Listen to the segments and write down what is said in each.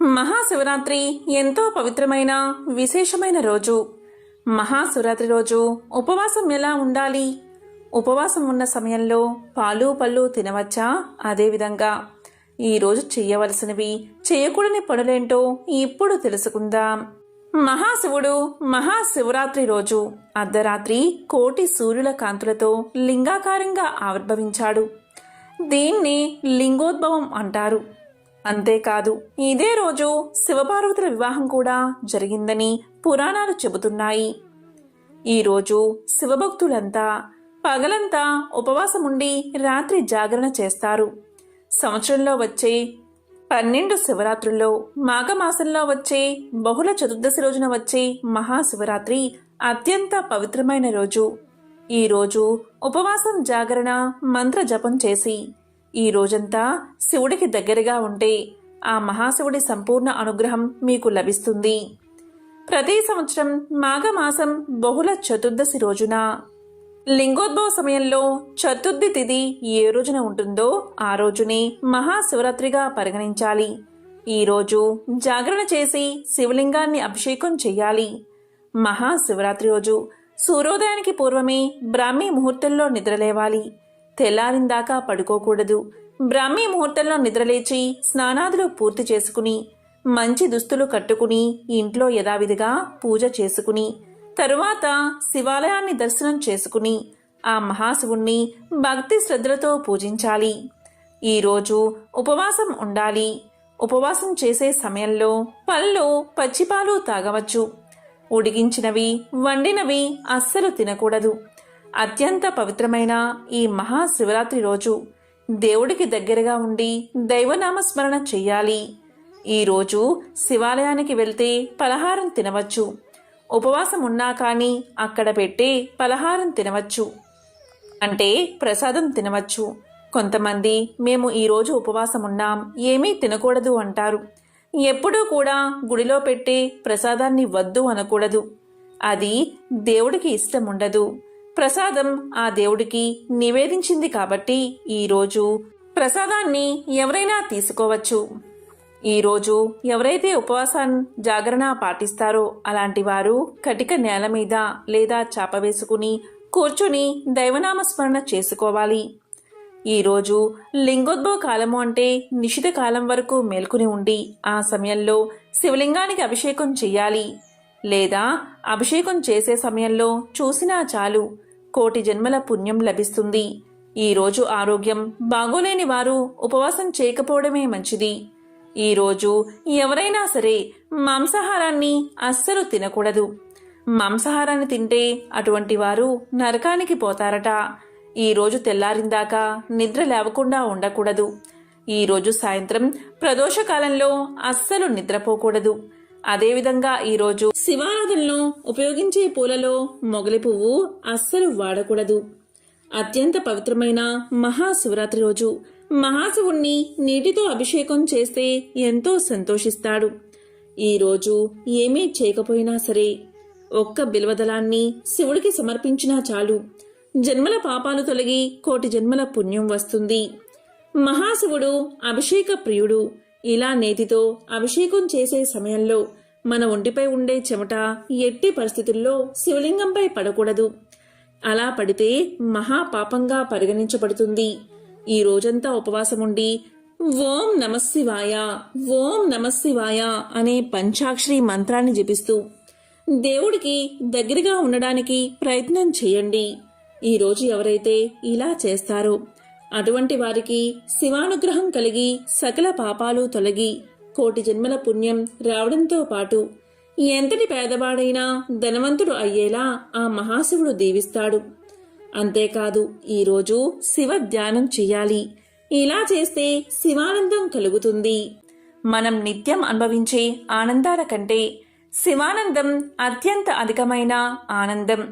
మహాశివరాత్రి ఎంతో పవిత్రమైన విశేషమైన రోజు. మహాశివరాత్రి రోజు ఉపవాసం ఎలా ఉండాలి? ఉపవాసం ఉన్న సమయంలో పాలు పళ్ళు తినవచ్చా? అదేవిధంగా ఈరోజు చేయవలసినవి, చేయకూడని పనులేంటో ఇప్పుడు తెలుసుకుందాం. మహాశివుడు మహాశివరాత్రి రోజు అర్ధరాత్రి కోటి సూర్యుల కాంతులతో లింగాకారంగా ఆవిర్భవించాడు. దీన్ని లింగోద్భవం అంటారు. అంతేకాదు, ఇదే రోజు శివపార్వతుల వివాహం కూడా జరిగిందని పురాణాలు చెబుతున్నాయి. ఈరోజు శివభక్తులంతా పగలంతా ఉపవాసముండి రాత్రి జాగరణ చేస్తారు. సంవత్సరంలో వచ్చే 12 శివరాత్రుల్లో మాఘమాసంలో వచ్చే బహుళ చతుర్దశి రోజున వచ్చే మహాశివరాత్రి అత్యంత పవిత్రమైన రోజు. ఈరోజు ఉపవాసం, జాగరణ, మంత్ర జపం చేసి ఈ రోజంతా శివుడికి దగ్గరగా ఉంటే ఆ మహాశివుడి సంపూర్ణ అనుగ్రహం మీకు లభిస్తుంది. ప్రతి సంవత్సరం మాఘమాసం బహుళ చతుర్దశి రోజున లింగోద్భవ సమయంలో చతుర్థి తిథి ఏ రోజున ఉంటుందో ఆ రోజుని మహాశివరాత్రిగా పరిగణించాలి. ఈరోజు జాగరణ చేసి శివలింగాన్ని అభిషేకం చెయ్యాలి. మహాశివరాత్రి రోజు సూర్యోదయానికి పూర్వమే బ్రాహ్మీ ముహూర్తంలో నిద్రలేవాలి. తెల్లారిందాకా పడుకోకూడదు. బ్రాహ్మీ ముహూర్తంలో నిద్రలేచి స్నానాదులు పూర్తి చేసుకుని మంచి దుస్తులు కట్టుకుని ఇంట్లో యథావిధిగా పూజ చేసుకుని తరువాత శివాలయాన్ని దర్శనం చేసుకుని ఆ మహాశివుణ్ణి భక్తి శ్రద్ధలతో పూజించాలి. ఈరోజు ఉపవాసం ఉండాలి. ఉపవాసం చేసే సమయంలో పళ్ళు, పచ్చిపాలు తాగవచ్చు. ఉడికించినవి, వండినవి అస్సలు తినకూడదు. అత్యంత పవిత్రమైన ఈ మహాశివరాత్రి రోజు దేవుడికి దగ్గరగా ఉండి దైవనామస్మరణ చెయ్యాలి. ఈరోజు శివాలయానికి వెళ్తే పలహారం తినవచ్చు. ఉపవాసం ఉన్నా కానీ అక్కడ పెట్టే పలహారం తినవచ్చు, అంటే ప్రసాదం తినవచ్చు. కొంతమంది మేము ఈరోజు ఉపవాసం ఉన్నాం, ఏమీ తినకూడదు అంటారు. ఎప్పుడూ కూడా గుడిలో పెట్టే ప్రసాదాన్ని వద్దు అనకూడదు. అది దేవుడికి ఇష్టం ఉండదు. ప్రసాదం ఆ దేవుడికి నివేదించింది కాబట్టి ఈరోజు ప్రసాదాన్ని ఎవరైనా తీసుకోవచ్చు. ఈరోజు ఎవరైతే ఉపవాసం, జాగరణ పాటిస్తారో అలాంటి వారు కటిక నేల మీద లేదా చాప వేసుకుని కూర్చుని దైవనామస్మరణ చేసుకోవాలి. ఈరోజు లింగోద్భవ కాలము అంటే నిషిత కాలం వరకు మేల్కొని ఉండి ఆ సమయంలో శివలింగానికి అభిషేకం చెయ్యాలి. లేదా అభిషేకం చేసే సమయంలో చూసినా చాలు, కోటి జన్మల పుణ్యం లభిస్తుంది. ఈరోజు ఆరోగ్యం బాగోలేని వారు ఉపవాసం చేయకపోవడమే మంచిది. ఈరోజు ఎవరైనా సరే మాంసాహారాన్ని అస్సలు తినకూడదు. మాంసాహారాన్ని తింటే అటువంటి వారు నరకానికి పోతారట. ఈరోజు తెల్లారిందాకా నిద్ర లేవకుండా ఉండకూడదు. ఈరోజు సాయంత్రం ప్రదోషకాలంలో అస్సలు నిద్రపోకూడదు. అదేవిధంగా ఈరోజు శివారాధనలో ఉపయోగించే పూలలో మొగలి పువ్వు అస్సలు వాడకూడదు. అత్యంత పవిత్రమైన మహాశివరాత్రి రోజు మహాశివుణ్ణి నీటితో అభిషేకం చేస్తే ఎంతో సంతోషిస్తాడు. ఈరోజు ఏమీ చేయకపోయినా సరే ఒక్క బిల్వదళాన్ని శివుడికి సమర్పించినా చాలు, జన్మల పాపాలు తొలగి కోటి జన్మల పుణ్యం వస్తుంది. మహాశివుడు అభిషేక ప్రియుడు. ఇలా నేతితో అభిషేకం చేసే సమయంలో మన ఒంటిపై ఉండే చెమట ఎట్టి పరిస్థితుల్లో శివలింగంపై పడకూడదు. అలా పడితే మహాపాపంగా పరిగణించబడుతుంది. ఈ రోజంతా ఉపవాసముండి ఓం నమశివాయ, ఓం నమశివాయ అనే పంచాక్షరి మంత్రాన్ని జపిస్తూ దేవుడికి దగ్గరగా ఉండడానికి ప్రయత్నం చేయండి. ఈరోజు ఎవరైతే ఇలా చేస్తారో అటువంటి వారికి శివానుగ్రహం కలిగి సకల పాపాలు తొలగి కోటి జన్మల పుణ్యం రావడంతో పాటు ఎంతటి పేదవాడైనా ధనవంతుడు అయ్యేలా ఆ మహాశివుడు దీవిస్తాడు. అంతేకాదు, ఈరోజు శివ ధ్యానం చెయ్యాలి. ఇలా చేస్తే శివానందం కలుగుతుంది. మనం నిత్యం అనుభవించే ఆనందాల కంటే శివానందం అత్యంత అధికమైన ఆనందం.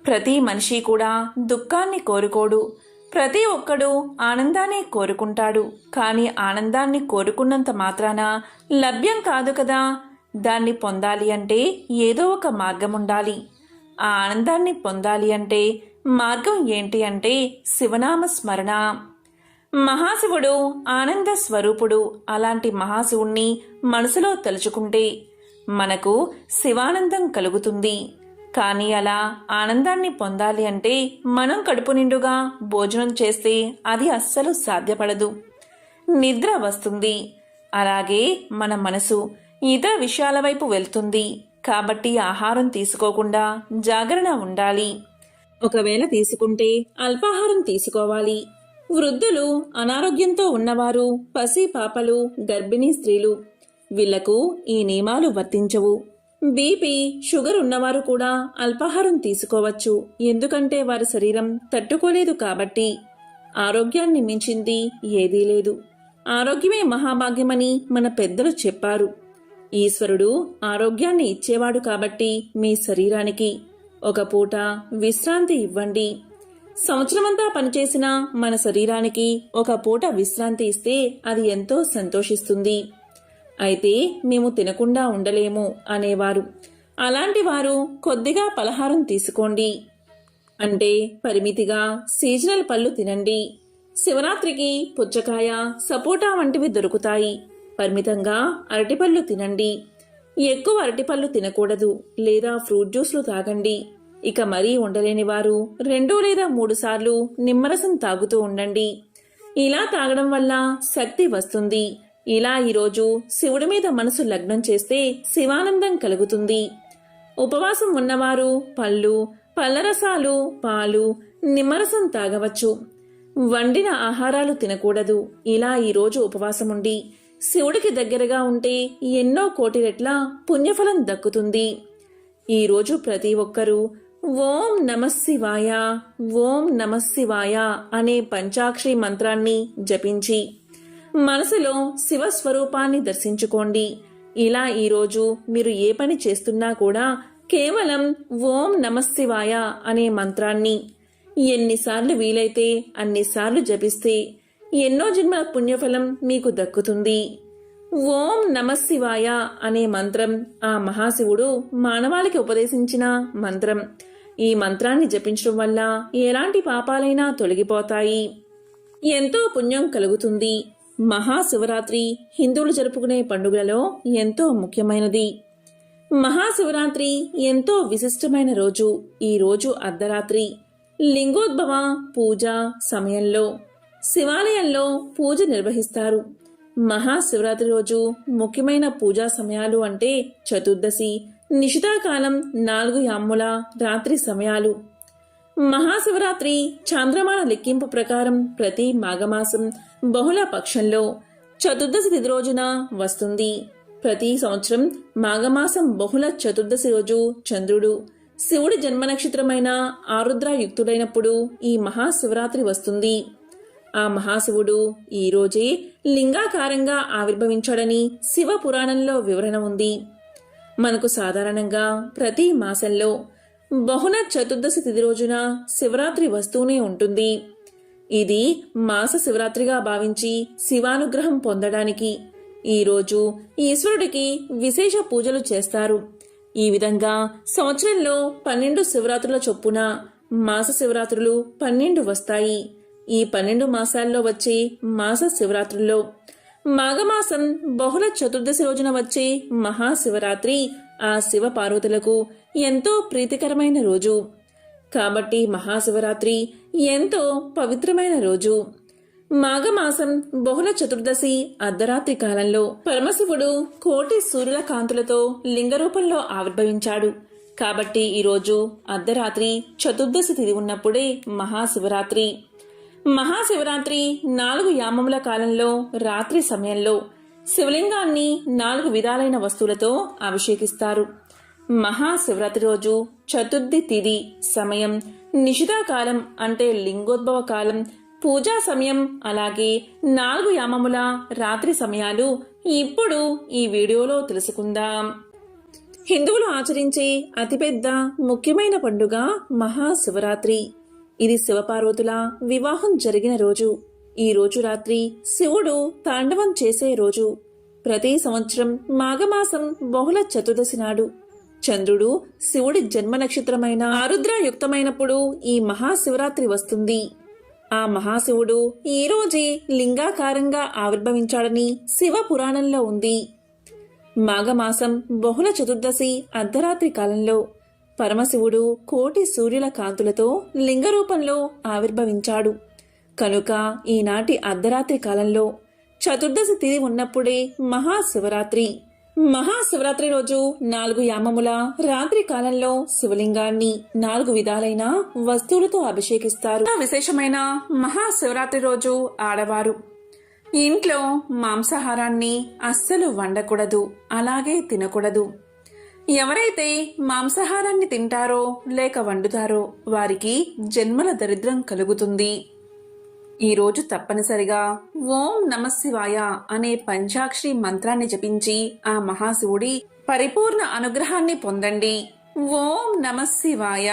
ప్రతి మనిషి కూడా దుఃఖాన్ని కోరుకోడు. ప్రతి ఒక్కడు ఆనందాన్ని కోరుకుంటాడు. కానీ ఆనందాన్ని కోరుకున్నంత మాత్రాన లభ్యం కాదు కదా. దాన్ని పొందాలి అంటే ఏదో ఒక మార్గం ఉండాలి. ఆ ఆనందాన్ని పొందాలి అంటే మార్గం ఏంటి అంటే శివనామ స్మరణ. మహాశివుడు ఆనంద స్వరూపుడు. అలాంటి మహాశివుణ్ణి మనసులో తలుచుకుంటే మనకు శివానందం కలుగుతుంది. కానీ అలా ఆనందాన్ని పొందాలి అంటే మనం కడుపు నిండుగా భోజనం చేస్తే అది అస్సలు సాధ్యపడదు. నిద్ర వస్తుంది. అలాగే మన మనసు ఇతర విషయాల వైపు వెళ్తుంది. కాబట్టి ఆహారం తీసుకోకుండా జాగరణ ఉండాలి. ఒకవేళ తీసుకుంటే అల్పాహారం తీసుకోవాలి. వృద్ధులు, అనారోగ్యంతో ఉన్నవారు, పసి పాపలు, గర్భిణీ స్త్రీలు వీళ్లకు ఈ నియమాలు వర్తించవు. బీపీ, షుగర్ ఉన్నవారు కూడా అల్పాహారం తీసుకోవచ్చు. ఎందుకంటే వారి శరీరం తట్టుకోలేదు కాబట్టి. ఆరోగ్యాన్ని మించింది ఏదీ లేదు. ఆరోగ్యమే మహాభాగ్యమని మన పెద్దలు చెప్పారు. ఈశ్వరుడు ఆరోగ్యాన్ని ఇచ్చేవాడు కాబట్టి మీ శరీరానికి ఒక పూట విశ్రాంతి ఇవ్వండి. సంవత్సరమంతా పనిచేసిన మన శరీరానికి ఒక పూట విశ్రాంతి ఇస్తే అది ఎంతో సంతోషిస్తుంది. అయితే మేము తినకుండా ఉండలేము అనేవారు. అలాంటి వారు కొద్దిగా పలహారం తీసుకోండి. అంటే పరిమితిగా సీజనల్ పళ్ళు తినండి. శివరాత్రికి పుచ్చకాయ, సపోటా వంటివి దొరుకుతాయి. పరిమితంగా అరటిపళ్ళు తినండి. ఎక్కువ అరటిపళ్ళు తినకూడదు. లేదా ఫ్రూట్ జ్యూస్లు తాగండి. ఇక మరీ ఉండలేని వారు 2 లేదా 3 సార్లు నిమ్మరసం తాగుతూ ఉండండి. ఇలా తాగడం వల్ల శక్తి వస్తుంది. ఇలా ఈరోజు శివుడి మీద మనసు లగ్నం చేస్తే శివానందం కలుగుతుంది. ఉపవాసం ఉన్నవారు పళ్ళు, పళ్ళరసాలు, పాలు, నిమ్మరసం తాగవచ్చు. వండిన ఆహారాలు తినకూడదు. ఇలా ఈరోజు ఉపవాసం ఉండి శివుడికి దగ్గరగా ఉంటే ఎన్నో కోటి రెట్ల పుణ్యఫలం దక్కుతుంది. ఈరోజు ప్రతి ఒక్కరూ ఓం నమఃశివాయ, ఓం నమఃశివాయ అనే పంచాక్షరి మంత్రాన్ని జపించి మనసులో శివస్వరూపాన్ని దర్శించుకోండి. ఇలా ఈరోజు మీరు ఏ పని చేస్తున్నా కూడా కేవలం ఓం నమఃశివాయ అనే మంత్రాన్ని ఎన్నిసార్లు వీలైతే అన్నిసార్లు జపిస్తే ఎన్నో జన్మల పుణ్యఫలం మీకు దక్కుతుంది. ఓం నమఃశివాయ అనే మంత్రం ఆ మహాశివుడు మానవాళికి ఉపదేశించిన మంత్రం. ఈ మంత్రాన్ని జపించడం వల్ల ఎలాంటి పాపాలైనా తొలగిపోతాయి. ఎంతో పుణ్యం కలుగుతుంది. మహాశివరాత్రి హిందువులు జరుపుకునే పండుగలలో ఎంతో ముఖ్యమైనది. మహాశివరాత్రి ఎంతో విశిష్టమైన రోజు. ఈ రోజు అర్ధరాత్రి లింగోద్భవ పూజ సమయంలో శివాలయంలో పూజ నిర్వహిస్తారు. మహాశివరాత్రి రోజు ముఖ్యమైన పూజా సమయాలు అంటే చతుర్దశి, నిషితాకాలం, 4 యాముల రాత్రి సమయాలు. మహాశివరాత్రి చాంద్రమాన లెక్కింపు ప్రకారం ప్రతి మాఘమాసం బహుళ పక్షంలో చతుర్దశి తిథి రోజున వస్తుంది. ప్రతి సంవత్సరం మాఘమాసం బహుళ చతుర్దశి రోజు చంద్రుడు శివుడి జన్మ నక్షత్రమైన ఆరుద్ర యుక్తుడైనప్పుడు ఈ మహాశివరాత్రి వస్తుంది. ఆ మహాశివుడు ఈ రోజే లింగాకారంగా ఆవిర్భవించాడని శివ పురాణంలో వివరణ ఉంది. మనకు సాధారణంగా ప్రతి మాసంలో బహుళ చతుర్దశి తిథి రోజున శివరాత్రి వస్తూనే ఉంటుంది. ఇది మాస శివరాత్రిగా భావించి శివానుగ్రహం పొందడానికి ఈరోజు ఈశ్వరుడికి విశేష పూజలు చేస్తారు. ఈ విధంగా సంవత్సరంలో 12 శివరాత్రుల చొప్పున మాస శివరాత్రులు 12 వస్తాయి. ఈ 12 మాసాల్లో వచ్చే మాస శివరాత్రుల్లో మాఘమాసం బహుళ చతుర్దశి రోజున వచ్చే మహాశివరాత్రి ఆ శివ పార్వతులకు ఎంతో ప్రీతికరమైన రోజు. కాబట్టి మహాశివరాత్రి ఎంతో పవిత్రమైన రోజు. మాఘమాసం బహుళ చతుర్దశి అర్ధరాత్రి కాలంలో పరమశివుడు కోటి సూర్యుల కాంతులతో లింగరూపంలో ఆవిర్భవించాడు. కాబట్టి ఈరోజు అర్ధరాత్రి చతుర్దశి తిథి ఉన్నప్పుడే మహాశివరాత్రి. మహాశివరాత్రి 4 యామముల కాలంలో రాత్రి సమయంలో శివలింగాన్ని 4 విధాలైన వస్తువులతో అభిషేకిస్తారు. మహాశివరాత్రి రోజు చతుర్థి తిథి సమయం, నిషితాకాలం అంటే లింగోద్భవ కాలం, పూజా సమయం, అలాగే 4 యామముల రాత్రి సమయాలు ఇప్పుడు ఈ వీడియోలో తెలుసుకుందాం. హిందువులు ఆచరించే అతిపెద్ద ముఖ్యమైన పండుగ మహాశివరాత్రి. ఇది శివపార్వతుల వివాహం జరిగిన రోజు. ఈ రోజు రాత్రి శివుడు తాండవం చేసే రోజు. ప్రతి సంవత్సరం మాఘమాసం బహుళ చతుర్దశి నాడు చంద్రుడు శివుడి జన్మ నక్షత్రమైన ఆరుద్ర యుక్తమైనప్పుడు ఈ మహాశివరాత్రి వస్తుంది. ఆ మహాశివుడు ఈ రోజే లింగాకారంగా ఆవిర్భవించాడని శివ పురాణంలో ఉంది. మాఘమాసం బహుళ చతుర్దశి అర్ధరాత్రి కాలంలో పరమశివుడు కోటి సూర్యుల కాంతులతో లింగ రూపంలో ఆవిర్భవించాడు. కనుక ఈనాటి అర్ధరాత్రి కాలంలో చతుర్దశి తిథి ఉన్నప్పుడే మహాశివరాత్రి రోజు 4 యామముల రాత్రి కాలంలో శివలింగాన్ని 4 విధాలైన వస్తువులతో అభిషేకిస్తారు. విశేషమైన మహాశివరాత్రి రోజు ఆడవారు ఇంట్లో మాంసాహారాన్ని అస్సలు వండకూడదు, అలాగే తినకూడదు. ఎవరైతే మాంసాహారాన్ని తింటారో లేక వండుతారో వారికి జన్మల దరిద్రం కలుగుతుంది. ఈరోజు తప్పనిసరిగా ఓం నమఃశివాయ అనే పంచాక్షరి మంత్రాన్ని జపించి ఆ మహాశివుడి పరిపూర్ణ అనుగ్రహాన్ని పొందండి. ఓం నమఃశివాయ.